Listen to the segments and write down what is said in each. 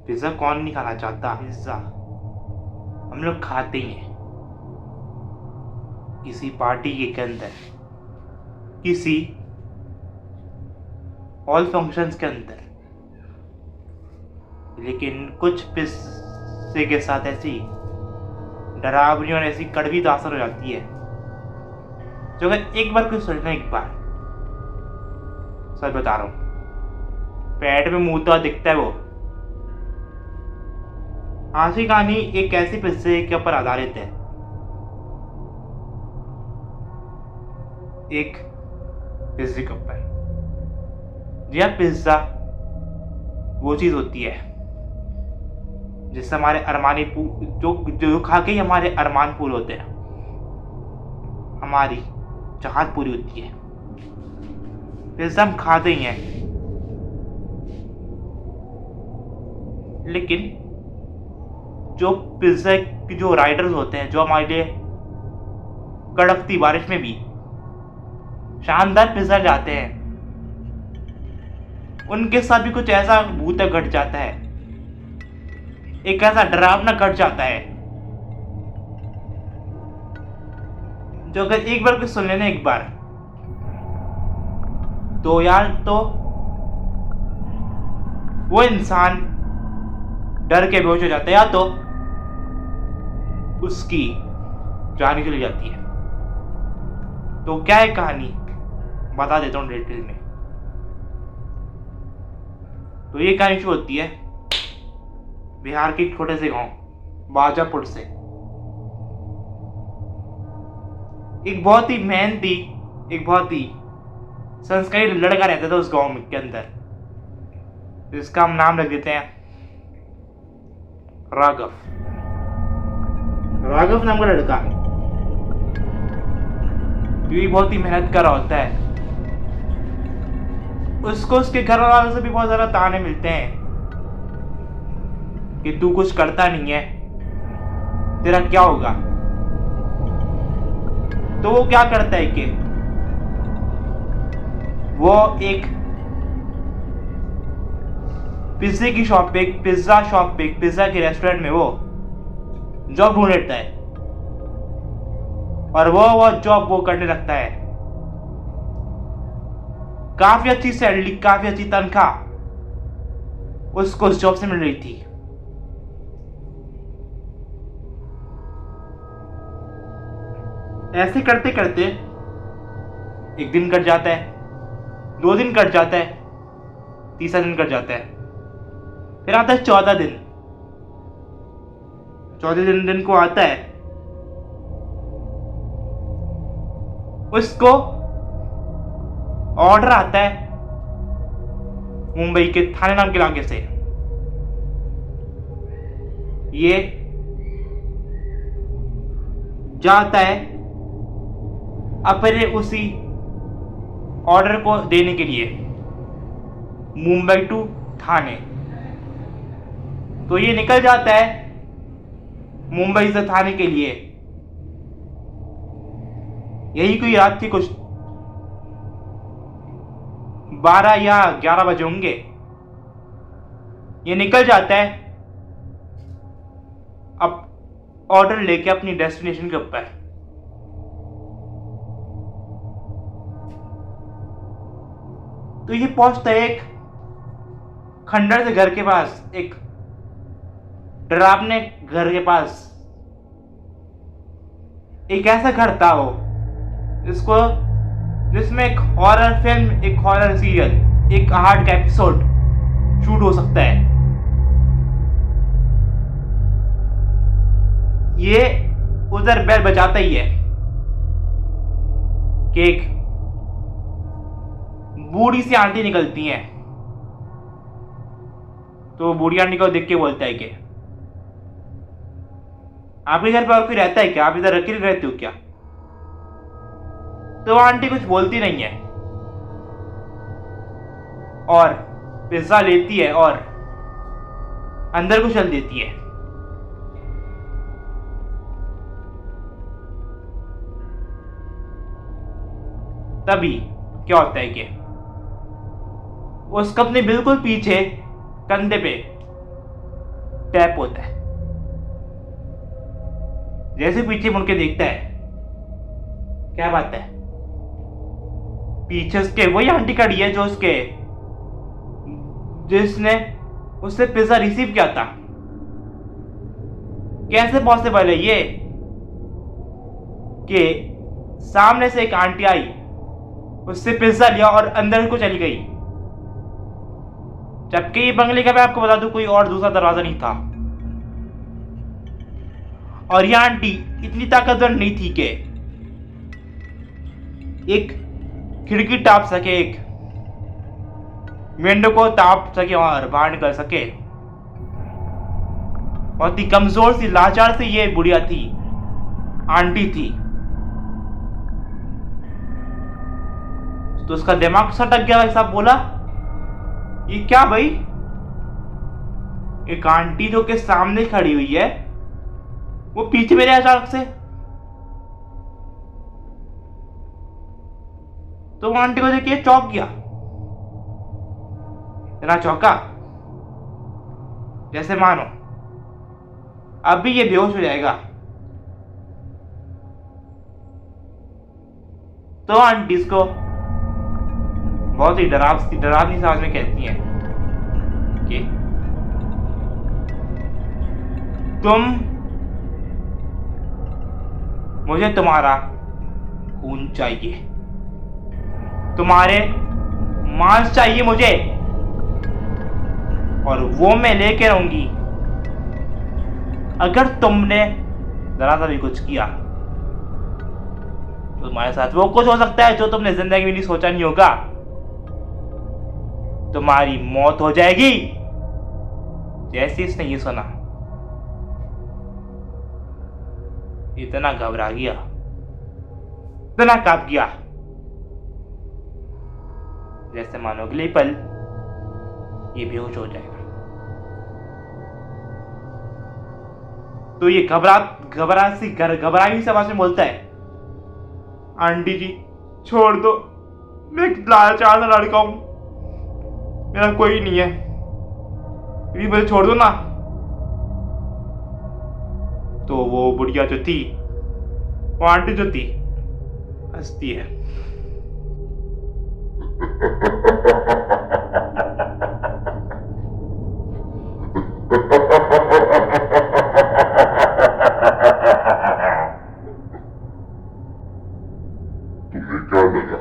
Pizza कौन नहीं खाना चाहता। पिज्ज़ा हम लोग खाते ही हैं किसी पार्टी के अंदर, किसी हॉल फंक्शंस के अंदर, लेकिन कुछ पिज्जे के साथ ऐसी डरावनी और ऐसी कड़वी तासर हो जाती है जो अगर एक बार कोई सोचना, एक बार सच बता रहा हूँ, पेट में मुंहता दिखता है वो। आज की कहानी एक ऐसी पिज्जे के ऊपर आधारित है। एक पिज्जे के ऊपर। जी हाँ, पिज्जा वो चीज होती है जिससे हमारे अरमानी जो जो खा के ही हमारे अरमान पूरे होते हैं, हमारी चाहत पूरी होती है। पिज्जा हम खाते ही हैं, लेकिन जो पिज्जा के जो राइडर्स होते हैं, जो हमारे लिए कड़कती बारिश में भी शानदार पिज्जा लाते हैं, उनके साथ भी कुछ ऐसा भूत घट जाता है, एक ऐसा डरावना घट जाता है जो अगर एक बार कोई सुन लेना, एक बार, तो यार तो वो इंसान डर के बेहोश हो जाता है या तो उसकी जान चली जाती है। तो क्या है कहानी, बता देता हूँ डिटेल में। तो ये कहानी शुरू होती है बिहार के एक छोटे से गांव बाजापुर से। एक बहुत ही मेहनती, एक बहुत ही संस्कारी लड़का रहता था उस गांव के अंदर। इसका हम नाम रख देते हैं राघव। राघव नाम का लड़का ये बहुत ही मेहनत कर रहा होता है। उसको उसके घर वालों से भी बहुत ज्यादा ताने मिलते हैं कि तू कुछ करता नहीं है, तेरा क्या होगा। तो वो क्या करता है कि वो एक पिज्जे की शॉप पे, एक पिज्जा शॉप पे, एक पिज्जा के रेस्टोरेंट में वो जॉब ढूंढ लेता है और वो जॉब वो करने लगता है। काफी अच्छी सैलरी, काफी अच्छी तनख्वाह उसको उस जॉब से मिल रही थी। ऐसे करते करते एक दिन कट जाता है, 2 दिन कट जाता है, तीसरा दिन कट जाता है, फिर आता है 14 दिन। 14 दिन को आता है, उसको ऑर्डर आता है मुंबई के थाने नाम के इलाके से। ये जाता है अपने उसी ऑर्डर को देने के लिए मुंबई टू थाने। तो ये निकल जाता है मुंबई से थाने के लिए। यही कोई रात के कुछ 12 या 11 बजे होंगे। ये निकल जाता है अब ऑर्डर लेके अपनी डेस्टिनेशन के ऊपर। तो ये पहुंचता है एक खंडर से घर के पास, एक डरावने घर के पास। एक ऐसा घर था वो जिसमें एक हॉरर फिल्म, एक हॉरर सीरियल, एक हार्ट का एपिसोड शूट हो सकता है। ये उधर बेल बजाता ही है कि एक बूढ़ी सी आंटी निकलती हैं। तो बूढ़ी आंटी को देख के बोलता है कि आपके घर पे और कोई रहता है क्या, आप इधर अकेले रहते हो क्या। तो आंटी कुछ बोलती नहीं है और पिज्जा लेती है और अंदर को चल देती है। तभी क्या होता है कि उसको अपने बिल्कुल पीछे कंधे पे टैप होता है। जैसे पीछे मुड़ के देखता है, क्या बात है, पीछे उसके वही आंटी खड़ी है जो उसके जिसने उससे पिज्जा रिसीव किया था। कैसे पॉसिबल है ये कि सामने से एक आंटी आई, उससे पिज्जा लिया और अंदर को चली गई, जबकि ये बंगले का मैं आपको बता दूं कोई और दूसरा दरवाजा नहीं था। और ये आंटी इतनी ताकतवर नहीं थी कि एक खिड़की टाप सके, एक विंडो को ताप सके और बाहर निकल सके। बहुत ही कमजोर सी, लाचार सी ये बुढ़िया थी, आंटी थी। तो उसका दिमाग सटक गया। भाई साहब बोला, ये क्या भाई, एक आंटी जो के सामने खड़ी हुई है, वो पीछे मेरे अचानक से। तो वो आंटी को देखिए चौंक गया, इतना चौंका जैसे मानो अभी ये बेहोश हो जाएगा। तो आंटी इसको बहुत ही डरावनी सी आवाज में कहती हैं कि मुझे तुम्हारा खून चाहिए, तुम्हारे मांस चाहिए मुझे, और वो मैं लेके रहूंगी अगर तुमने जरा सा भी कुछ किया। तो तुम्हारे साथ वो कुछ हो सकता है जो तुमने जिंदगी में नहीं सोचा नहीं होगा। तुम्हारी मौत हो जाएगी। जैसे इसने ये सुना, इतना घबरा गया, इतना कांप गया, जैसे मानो अगले पल ये बेहोश हो जाएगा। तो ये घबराई सी आवाज में बोलता है, आंटी जी छोड़ दो, मैं एक लाचार सा लड़का हूं, मेरा कोई नहीं है, प्लीज मुझे छोड़ दो ना। तो वो बुढ़िया जो थी, वो आंटी जो थी, हंसती है। तुम्हें क्या लगा,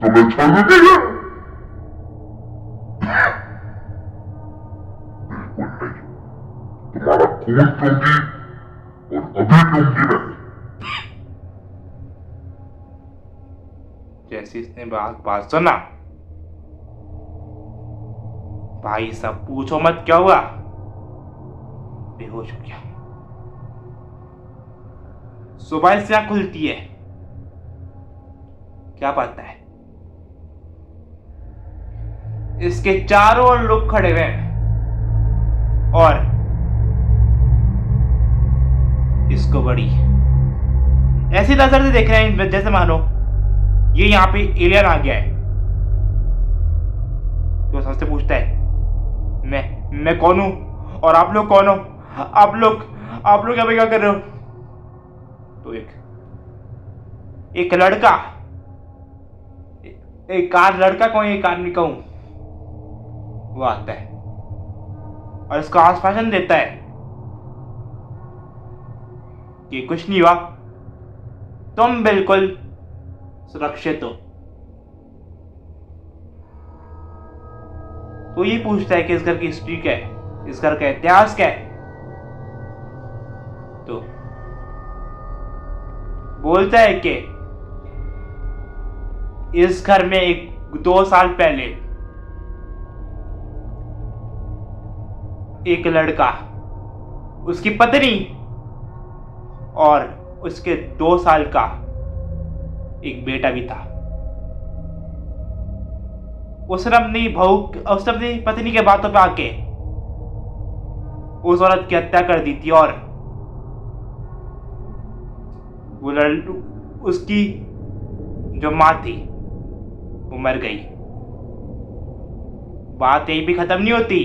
तुम्हें छोड़ दूंगी? बिल्कुल नहीं, तुम्हारा खून पीऊंगी और अभी पीऊंगी मैं। जैसे इसने बात सुना, भाई साहब पूछो मत क्या हुआ, बेहोश हो गया। सुबह से आंख खुलती है, क्या पाता है, इसके चारों ओर लोग खड़े हुए हैं और इसको बड़ी ऐसी नजर से देख रहे हैं जैसे मानो ये यहाँ पे एलियन आ गया है। तो सबसे पूछता है, मैं कौन हूं और आप लोग कौन हो? आप लोग यहाँ पे क्या कर रहे हो? तो एक लड़का, एक लड़का कहूं, एक आदमी कहूं, वो आता है और इसको आश्वासन देता है कि कुछ नहीं हुआ, तुम बिल्कुल सुरक्षित हो। तो ये पूछता है कि इस घर की हिस्ट्री क्या है, इस घर का इतिहास क्या है। तो बोलता है कि इस घर में 2 साल पहले एक लड़का, उसकी पत्नी और उसके 2 साल का एक बेटा भी था। उसने अपनी पत्नी के बातों पे आके उस औरत की हत्या कर दी थी और वो उसकी जो मां थी वो मर गई। बात यही भी खत्म नहीं होती।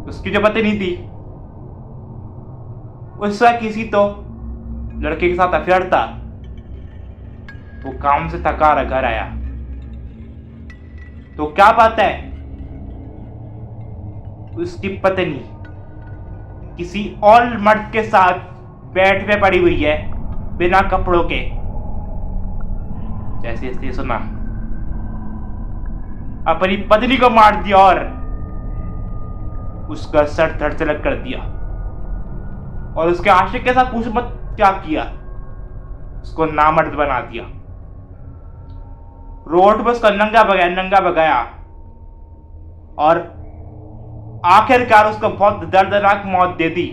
उसकी जो पत्नी थी उसका किसी तो लड़के के साथ अफेयर था। वो काम से थका हारा घर आया तो क्या बात है, उसकी पत्नी किसी और मर्द के साथ बेड पे पड़ी हुई है बिना कपड़ों के। जैसे इसने सुना अपनी पत्नी को मार दिया और उसका सर धड़ से अलग कर दिया और उसके आशिक के साथ पूछ मत क्या किया, उसको नामर्द बना दिया। रोड पर उसका नंगा बगाया और आखिरकार उसको बहुत दर्दनाक मौत दे दी।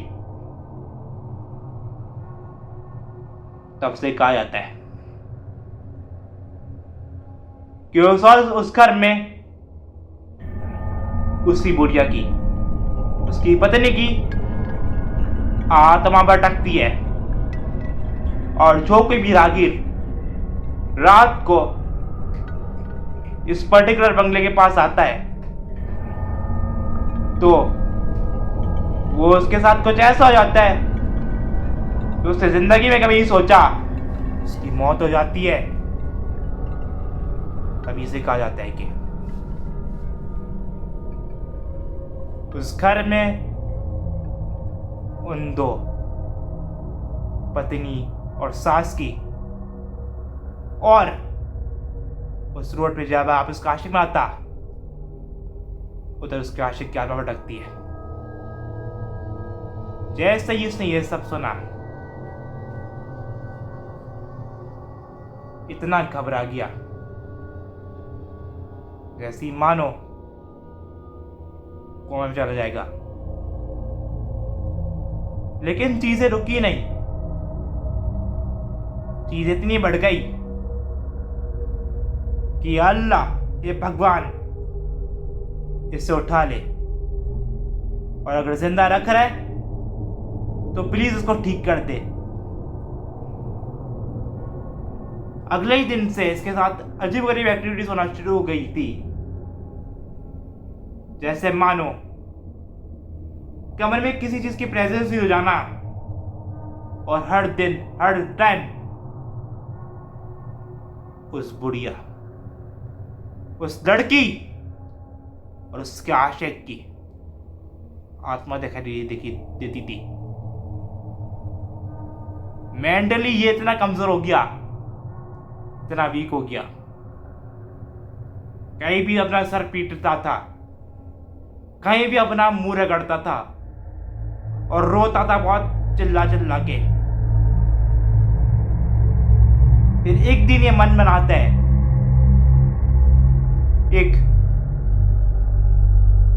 तब से कहा जाता है कि उस घर में उसी बुढ़िया की, उसकी पत्नी की आत्मा भटकती है और जो कोई भी राहगीर रात को इस पर्टिकुलर बंगले के पास आता है तो वो उसके साथ कुछ ऐसा हो जाता है तो उसने जिंदगी में कभी नहीं सोचा, उसकी मौत हो जाती है। तभी से कहा जाता है कि उस घर में उन दो पत्नी और सास की और उस रोड पे जब आप उसका आशिक में आता उधर उसके आशिक की आत्मा भटकती है। जैसे ही उसने ये सब सुना इतना घबरा गया जैसे ही मानो कोमा में चला जाएगा। लेकिन चीजें रुकी नहीं, चीजें इतनी बढ़ गई कि अल्लाह ये भगवान इसे उठा ले और अगर जिंदा रख रहा है तो प्लीज उसको ठीक कर दे। अगले ही दिन से इसके साथ अजीब गरीब एक्टिविटीज होना शुरू हो गई थी। जैसे मानो कमरे में किसी चीज की प्रेजेंस ही हो जाना और हर दिन हर टाइम उस बुढ़िया, उस लड़की और उसके आशिक की आत्मा दिखाई देती थी। मेंटली ये इतना कमजोर हो गया, इतना वीक हो गया, कहीं भी अपना सर पीटता था, कहीं भी अपना मुंह रगड़ता था और रोता था बहुत चिल्ला चिल्ला के। फिर एक दिन ये मन बनाता है एक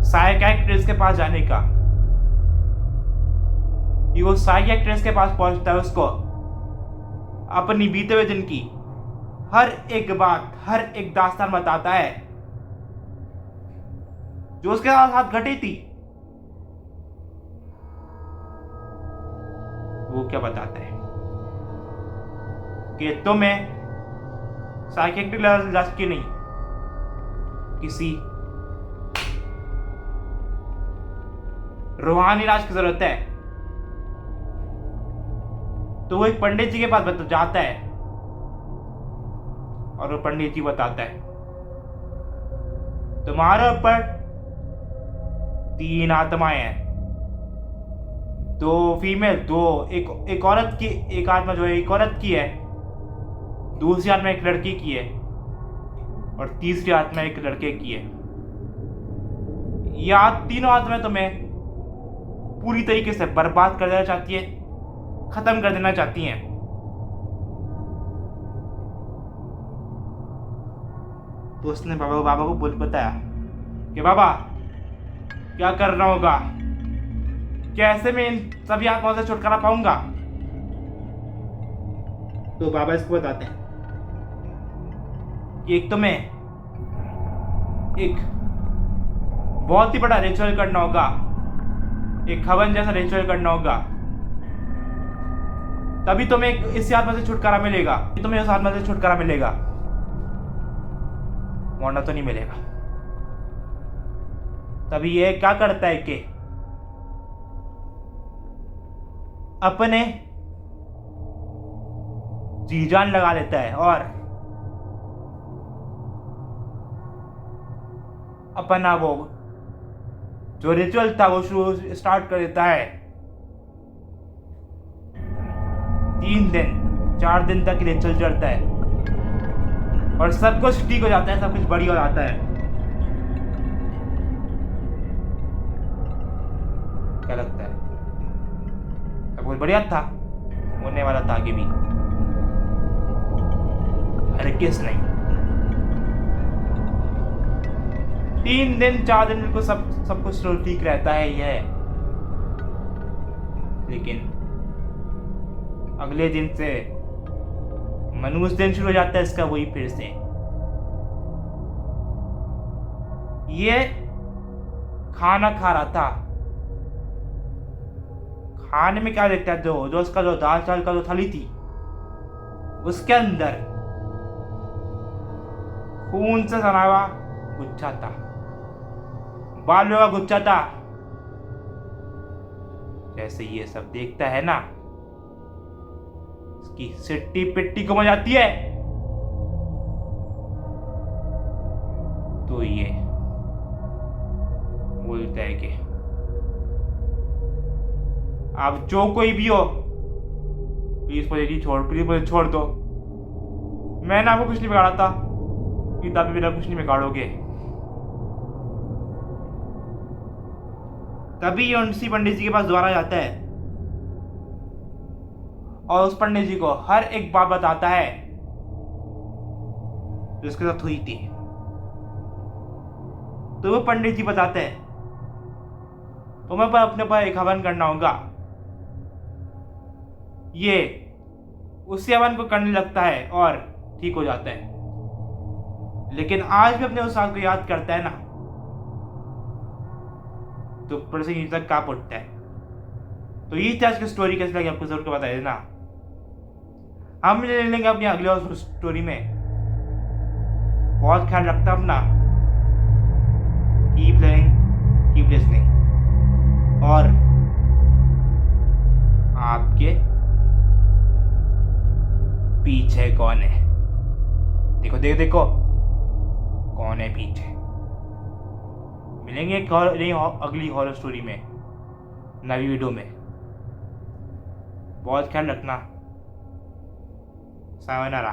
साइकियाट्रिस्ट के पास जाने का। ये वो साइकियाट्रिस्ट के पास पहुंचता है, उसको अपनी बीते हुए दिन की हर एक बात, हर एक दास्तान बताता है जो उसके साथ घटी थी। वो क्या बताता है कि तुम्हें साइकियाट्रिक इलाज की नहीं, किसी रूहानी इलाज की जरूरत है। तो वो एक पंडित जी के पास जाता है और वो पंडित जी बताता है तुम्हारे ऊपर 3 आत्माएं हैं, 2 फीमेल, 2 एक औरत की, एक आत्मा जो है एक औरत की है, दूसरी आत्मा एक लड़की की है और तीसरी आत्मा एक लड़के की है। या तीनों आत्माएं तुम्हें पूरी तरीके से बर्बाद कर देना चाहती है, खत्म कर देना चाहती हैं। तो उसने बाबा को बताया कि बाबा क्या करना होगा, कैसे मैं इन सभी आत्माओं से छुटकारा पाऊंगा। तो बाबा इसको बताते हैं कि एक तुम्हें एक बहुत ही बड़ा रिचुअल करना होगा, एक हवन जैसा रिचुअल करना होगा, तभी तुम्हें इस आत्मा से छुटकारा मिलेगा, तुम्हें उस आत्मा से छुटकारा मिलेगा, वरना तो नहीं मिलेगा। तभी ये क्या करता है कि अपने जी जान लगा लेता है और अपना वो जो रिचुअल था वो शुरू स्टार्ट कर देता है। 3 दिन 4 दिन तक रिचुअल चलता है और सब कुछ ठीक हो जाता है, सब कुछ बढ़िया हो जाता है। क्या लगता है? सब कुछ बढ़िया था, होने वाला था आगे भी। अरे किस नहीं, 3 दिन 4 दिन को सब कुछ ठीक रहता है यह, लेकिन अगले दिन से मनुष्य दिन शुरू हो जाता है इसका वही फिर से। ये खाना खा रहा था, खाने में क्या देखता है, जो उसका जो दाल चावल का जो थाली थी उसके अंदर खून से सना हुआ गुच्छा था, बालों का गुच्छा था। जैसे ये सब देखता है ना, इसकी सिट्टी पिट्टी घुम जाती है। तो ये बोलता है कि आप जो कोई भी हो, प्लीज मुझे छोड़ दो। मैंने आपको कुछ नहीं बिगाड़ा था, पिता भी मेरा कुछ नहीं बिगाड़ोगे। तभी ये उसी पंडित जी के पास दोबारा जाता है और उस पंडित जी को हर एक बात बताता है जो उसके साथ हुई थी। तो वो पंडित जी बताते हैं तुम्हें पर अपने पर एक हवन करना होगा। ये उसी हवन को करने लगता है और ठीक हो जाता है, लेकिन आज भी अपने उस साल को याद करता है ना तो ऊपर से नीचे तक कांप उठता है। तो ये थी आज की स्टोरी, कैसी लगी आपको जरूर बता देना। हम ले लेंगे अपनी अगली स्टोरी में। बहुत ख्याल रखता अपना, कीप लर्निंग कीप लिसनिंग। और आपके पीछे कौन है? देखो देखो देखो कौन है पीछे। मिलेंगे एक और अगली हॉरर स्टोरी में, नवी वीडियो में। बहुत ख्याल रखना। सायोनारा।